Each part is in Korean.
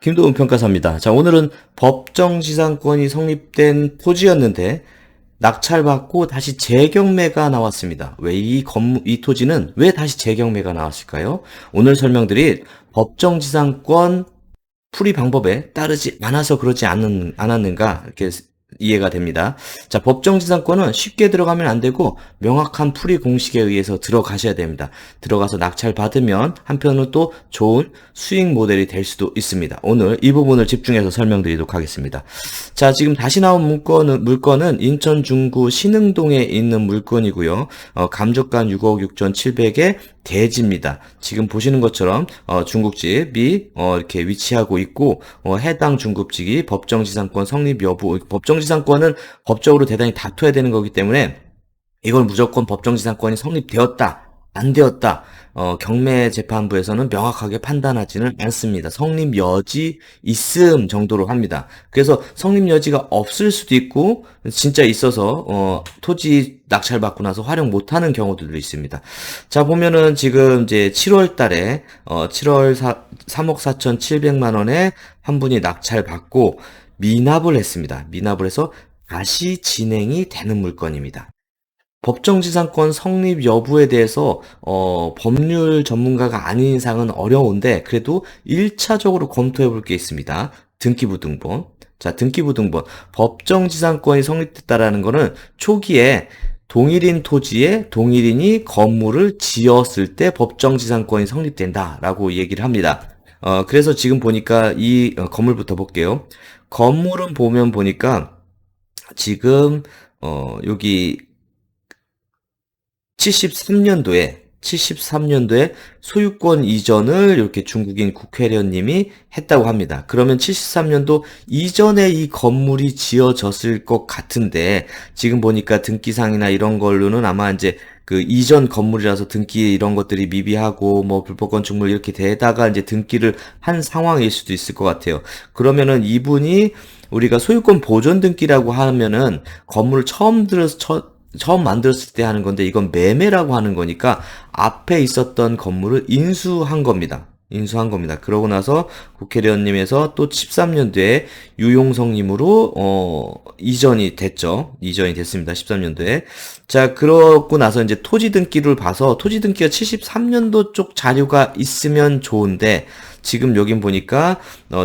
김도훈 평가사입니다. 자, 오늘은 법정지상권이 성립된 토지였는데 낙찰받고 다시 재경매가 나왔습니다. 왜 이 토지는 왜 다시 재경매가 나왔을까요? 오늘 설명드릴 법정지상권 풀이 방법에 따르지 않아서 그러지 않았는가 이렇게 이해가 됩니다. 자, 법정지상권은 쉽게 들어가면 안 되고 명확한 풀이 공식에 의해서 들어가셔야 됩니다. 들어가서 낙찰 받으면 한편으로 또 좋은 수익 모델이 될 수도 있습니다. 오늘 이 부분을 집중해서 설명드리도록 하겠습니다. 자, 지금 다시 나온 물건은 인천 중구 신흥동에 있는 물건이고요. 감정가 6억 6,700에 대지입니다. 지금 보시는 것처럼 중국집이 이렇게 위치하고 있고 해당 중국집이 법정지상권 성립 여부, 법정지상권은 법적으로 대단히 다퉈야 되는 거기 때문에 이걸 무조건 법정지상권이 성립되었다, 안 되었다, 경매 재판부에서는 명확하게 판단하지는 않습니다. 성립 여지 있음 정도로 합니다. 그래서 성립 여지가 없을 수도 있고 진짜 있어서 토지 낙찰받고 나서 활용 못하는 경우들도 있습니다. 자, 보면은 지금 이제 7월 달에 3억 4,700만 원에 한 분이 낙찰받고 미납을 했습니다. 미납을 해서 다시 진행이 되는 물건입니다. 법정지상권 성립 여부에 대해서 법률 전문가가 아닌 이상은 어려운데 그래도 1차적으로 검토해 볼 게 있습니다. 등기부등본. 자, 등기부등본. 법정지상권이 성립됐다라는 거는 초기에 동일인 토지에 동일인이 건물을 지었을 때 법정지상권이 성립된다라고 얘기를 합니다. 그래서 지금 보니까 이 건물부터 볼게요. 건물은 보니까 지금 여기 73년도에 소유권 이전을 이렇게 중국인 국회의원님이 했다고 합니다. 그러면 73년도 이전에 이 건물이 지어졌을 것 같은데 지금 보니까 등기상이나 이런 걸로는 아마 이제 그 이전 건물이라서 등기 이런 것들이 미비하고 뭐 불법 건축물 이렇게 되다가 이제 등기를 한 상황일 수도 있을 것 같아요. 그러면은 이분이 우리가 소유권 보존 등기라고 하면은 건물을 처음 만들었을 때 하는 건데 이건 매매라고 하는 거니까 앞에 있었던 건물을 인수한 겁니다. 그러고 나서 국회의원님에서 또 13년도에 유용성님으로 이전이 됐습니다. 13년도에. 자, 그러고 나서 이제 토지 등기를 봐서 토지 등기가 73년도 쪽 자료가 있으면 좋은데 지금 여긴 보니까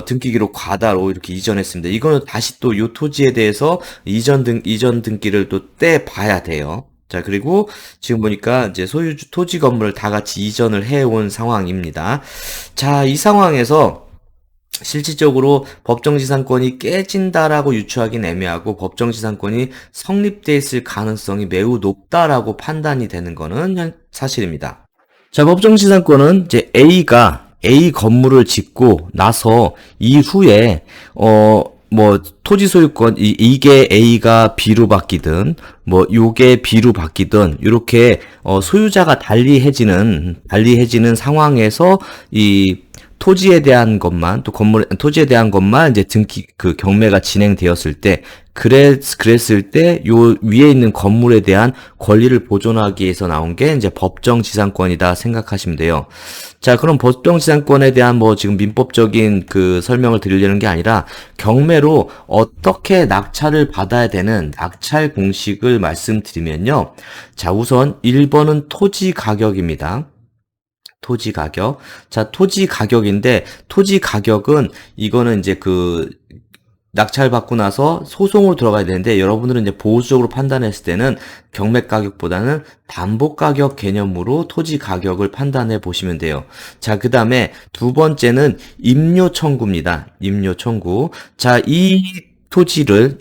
등기 기록 과다로 이렇게 이전했습니다. 이거는 다시 또 이 토지에 대해서 이전 등기를 또 떼봐야 돼요. 자, 그리고 지금 보니까 이제 소유주 토지 건물을 다 같이 이전을 해온 상황입니다. 자, 이 상황에서 실질적으로 법정지상권이 깨진다라고 유추하기는 애매하고 법정지상권이 성립돼 있을 가능성이 매우 높다라고 판단이 되는 거는 사실입니다. 자, 법정지상권은 이제 A 건물을 짓고 나서 이후에 뭐 토지 소유권 이게 A가 B로 바뀌든 뭐 요게 B로 바뀌든 이렇게 소유자가 달리해지는 상황에서 이 토지에 대한 것만 또 토지에 대한 것만 이제 경매가 진행되었을 때 그랬을 때 요 위에 있는 건물에 대한 권리를 보존하기 위해서 나온 게 이제 법정지상권이다 생각하시면 돼요. 자, 그럼 법정지상권에 대한 뭐 지금 민법적인 그 설명을 드리려는 게 아니라 경매로 어떻게 낙찰을 받아야 되는 낙찰 공식을 말씀드리면요. 자, 우선 1번은 토지 가격입니다. 토지 가격. 자, 토지 가격인데 토지 가격은 이거는 이제 그 낙찰 받고 나서 소송으로 들어가야 되는데 여러분들은 이제 보수적으로 판단했을 때는 경매 가격보다는 담보 가격 개념으로 토지 가격을 판단해 보시면 돼요. 자, 그 다음에 두 번째는 임료 청구입니다. 임료 청구. 자, 이 토지를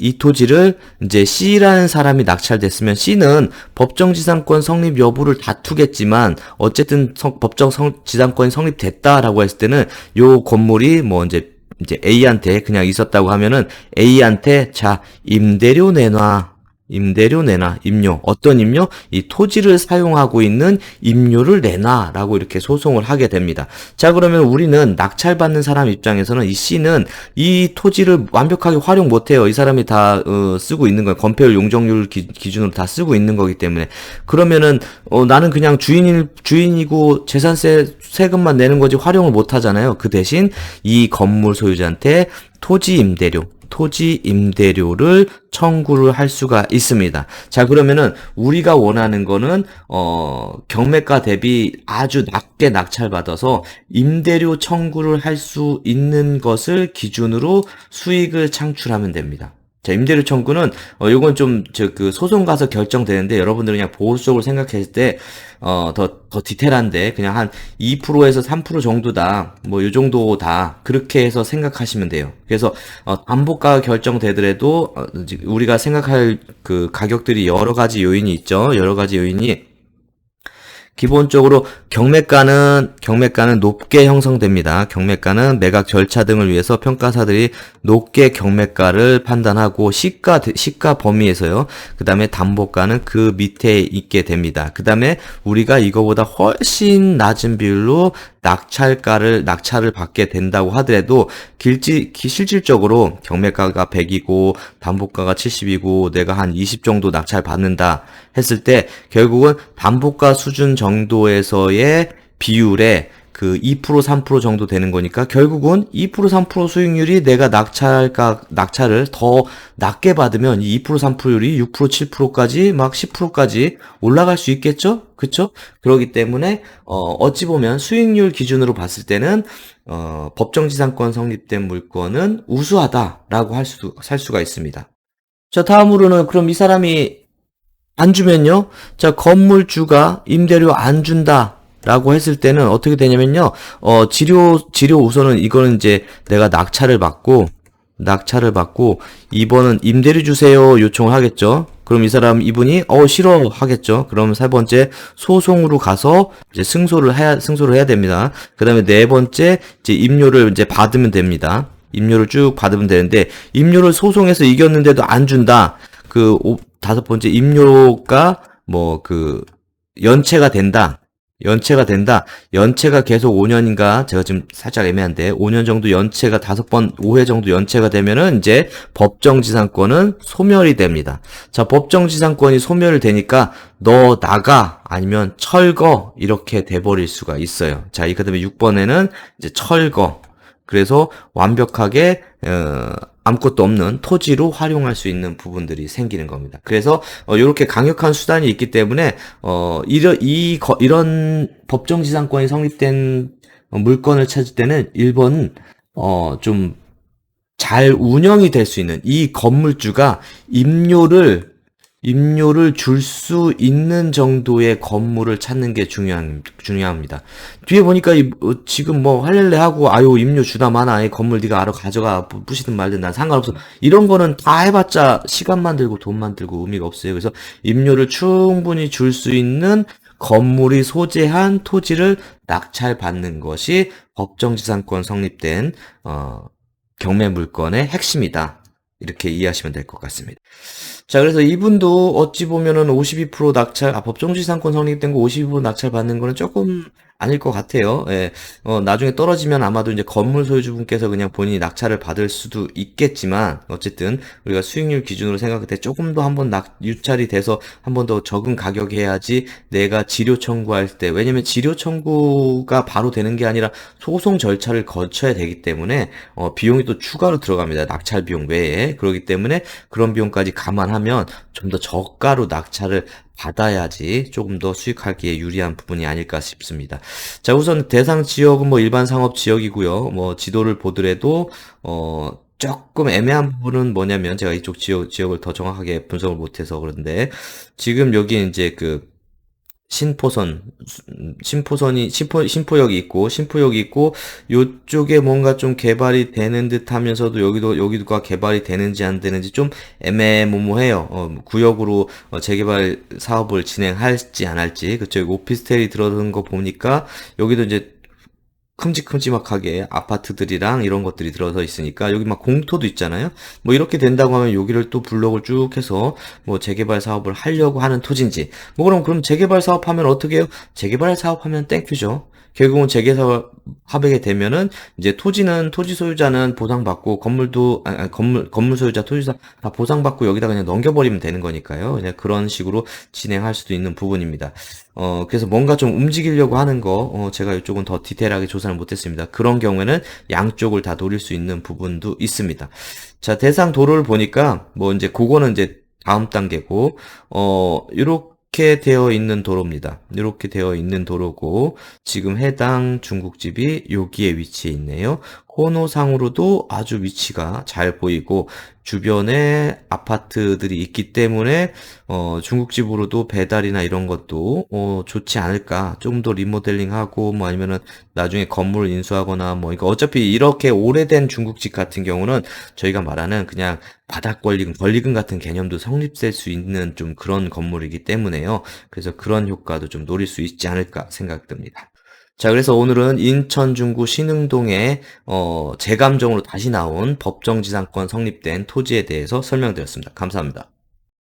이제 C라는 사람이 낙찰됐으면 C는 법정지상권 성립 여부를 다투겠지만 어쨌든 법정지상권이 성립됐다라고 했을 때는 요 건물이 뭐 이제 A한테 그냥 있었다고 하면은 A한테 자, 임대료 내놔. 임대료 내놔, 임료. 어떤 임료? 이 토지를 사용하고 있는 임료를 내놔라고 이렇게 소송을 하게 됩니다. 자, 그러면 우리는 낙찰받는 사람 입장에서는 이 C는 이 토지를 완벽하게 활용 못해요. 이 사람이 다 쓰고 있는 거예요. 건폐율 용적률 기준으로 다 쓰고 있는 거기 때문에. 그러면은 나는 그냥 주인이고 재산세 세금만 내는 거지 활용을 못 하잖아요. 그 대신 이 건물 소유자한테 토지 임대료를 청구를 할 수가 있습니다. 자, 그러면은 우리가 원하는 거는 경매가 대비 아주 낮게 낙찰받아서 임대료 청구를 할 수 있는 것을 기준으로 수익을 창출하면 됩니다. 자, 임대료 청구는 요건 좀 소송 가서 결정되는데 여러분들은 그냥 보수적으로 생각했을 때 더 디테일한데 그냥 한 2%에서 3% 정도다. 뭐 요 정도다. 그렇게 해서 생각하시면 돼요. 그래서 담보가가 결정되더라도 우리가 생각할 그 가격들이 여러 가지 요인이 있죠. 여러 가지 요인이 기본적으로 경매가는 높게 형성됩니다. 경매가는 매각 절차 등을 위해서 평가사들이 높게 경매가를 판단하고 시가 범위에서요. 그 다음에 담보가는 그 밑에 있게 됩니다. 그 다음에 우리가 이거보다 훨씬 낮은 비율로 낙찰을 받게 된다고 하더라도 실질적으로 경매가가 100이고 담보가가 70이고 내가 한 20 정도 낙찰 받는다 했을 때 결국은 담보가 수준 정도에서의 비율에 그 2% 3% 정도 되는 거니까 결국은 2% 3% 수익률이 내가 낙찰을 더 낮게 받으면 이 2% 3%율이 6% 7%까지 막 10%까지 올라갈 수 있겠죠? 그쵸? 그렇기 때문에 어찌 보면 수익률 기준으로 봤을 때는 법정지상권 성립된 물건은 우수하다라고 할 수가 있습니다. 자, 다음으로는 그럼 이 사람이 안 주면요? 자, 건물주가 임대료 안 준다. 라고 했을 때는 어떻게 되냐면요, 지료 우선은 이거는 이제 내가 낙찰을 받고, 2번은 임대료 주세요 요청을 하겠죠. 그럼 이분이, 싫어 하겠죠. 그럼 세 번째, 소송으로 가서 이제 승소를 해야 됩니다. 그 다음에 네 번째, 이제 임료를 이제 받으면 됩니다. 임료를 쭉 받으면 되는데, 임료를 소송해서 이겼는데도 안 준다. 다섯 번째, 임료가 연체가 된다. 연체가 계속 5년인가, 제가 지금 살짝 애매한데, 5년 정도 연체가 5번, 5회 정도 연체가 되면은 이제 법정지상권은 소멸이 됩니다. 자, 법정지상권이 소멸이 되니까 너 나가, 아니면 철거, 이렇게 돼버릴 수가 있어요. 자, 그 다음에 6번에는 이제 철거. 그래서 완벽하게, 아무것도 없는 토지로 활용할 수 있는 부분들이 생기는 겁니다. 그래서 이렇게 강력한 수단이 있기 때문에 이런 법정지상권이 성립된 물건을 찾을 때는 1번 좀 잘 운영이 될 수 있는 이 건물주가 임료를 줄 수 있는 정도의 건물을 찾는 게 중요합니다. 뒤에 보니까 지금 할렐레 하고 아유 임료 주다 마나 이 건물 네가 알아 가져가 부시든 말든 난 상관없어. 이런 거는 다 해봤자 시간만 들고 돈만 들고 의미가 없어요. 그래서 임료를 충분히 줄 수 있는 건물이 소재한 토지를 낙찰받는 것이 법정지상권 성립된 경매 물건의 핵심이다. 이렇게 이해하시면 될 것 같습니다. 자, 그래서 이분도 어찌 보면은 52% 법정지상권 성립된 거 52% 낙찰 받는 거는 조금 아닐 것 같아요. 예. 나중에 떨어지면 아마도 이제 건물 소유주분께서 그냥 본인이 낙찰을 받을 수도 있겠지만, 어쨌든, 우리가 수익률 기준으로 생각할 때 조금 더 한번 유찰이 돼서 한 번 더 적은 가격에 해야지 내가 지료 청구할 때, 왜냐면 지료 청구가 바로 되는 게 아니라 소송 절차를 거쳐야 되기 때문에, 비용이 또 추가로 들어갑니다. 낙찰 비용 외에. 그렇기 때문에 그런 비용까지 감안하면 좀 더 저가로 낙찰을 받아야지 조금 더 수익하기에 유리한 부분이 아닐까 싶습니다. 자, 우선 대상 지역은 일반 상업 지역이고요. 지도를 보더라도 조금 애매한 부분은 뭐냐면 제가 이쪽 지역을 더 정확하게 분석을 못해서 그런데 지금 여기 이제 신포역이 있고, 요쪽에 뭔가 좀 개발이 되는 듯 하면서도 여기도가 개발이 되는지 안 되는지 좀 애매모호해요. 구역으로 재개발 사업을 진행할지 안 할지. 그쪽 오피스텔이 들어서는 거 보니까, 여기도 이제 큼직큼직하게 아파트들이랑 이런 것들이 들어서 있으니까 여기 막 공터도 있잖아요. 뭐 이렇게 된다고 하면 여기를 또 블록을 쭉 해서 뭐 재개발 사업을 하려고 하는 토지인지 뭐 그럼 재개발 사업하면 어떻게 해요? 재개발 사업하면 땡큐죠. 결국은 재개사업하게 되면은 이제 토지는 토지 소유자는 보상받고 건물도 건물 소유자 토지사 다 보상받고 여기다 그냥 넘겨버리면 되는 거니까요. 그냥 그런 식으로 진행할 수도 있는 부분입니다. 그래서 뭔가 좀 움직이려고 하는 거, 제가 이쪽은 더 디테일하게 조사를 못했습니다. 그런 경우에는 양쪽을 다 노릴 수 있는 부분도 있습니다. 자, 대상 도로를 보니까, 뭐, 이제, 그거는 이제 다음 단계고, 이렇게 되어 있는 도로입니다. 이렇게 되어 있는 도로고, 지금 해당 중국집이 여기에 위치해 있네요. 호노상으로도 아주 위치가 잘 보이고, 주변에 아파트들이 있기 때문에 중국집으로도 배달이나 이런 것도 좋지 않을까. 좀 더 리모델링하고 뭐 아니면은 나중에 건물을 인수하거나 뭐 이거 어차피 이렇게 오래된 중국집 같은 경우는 저희가 말하는 그냥 바닥 권리금 같은 개념도 성립될 수 있는 좀 그런 건물이기 때문에요. 그래서 그런 효과도 좀 노릴 수 있지 않을까 생각됩니다. 자, 그래서 오늘은 인천 중구 신흥동에 재감정으로 다시 나온 법정지상권 성립된 토지에 대해서 설명드렸습니다. 감사합니다.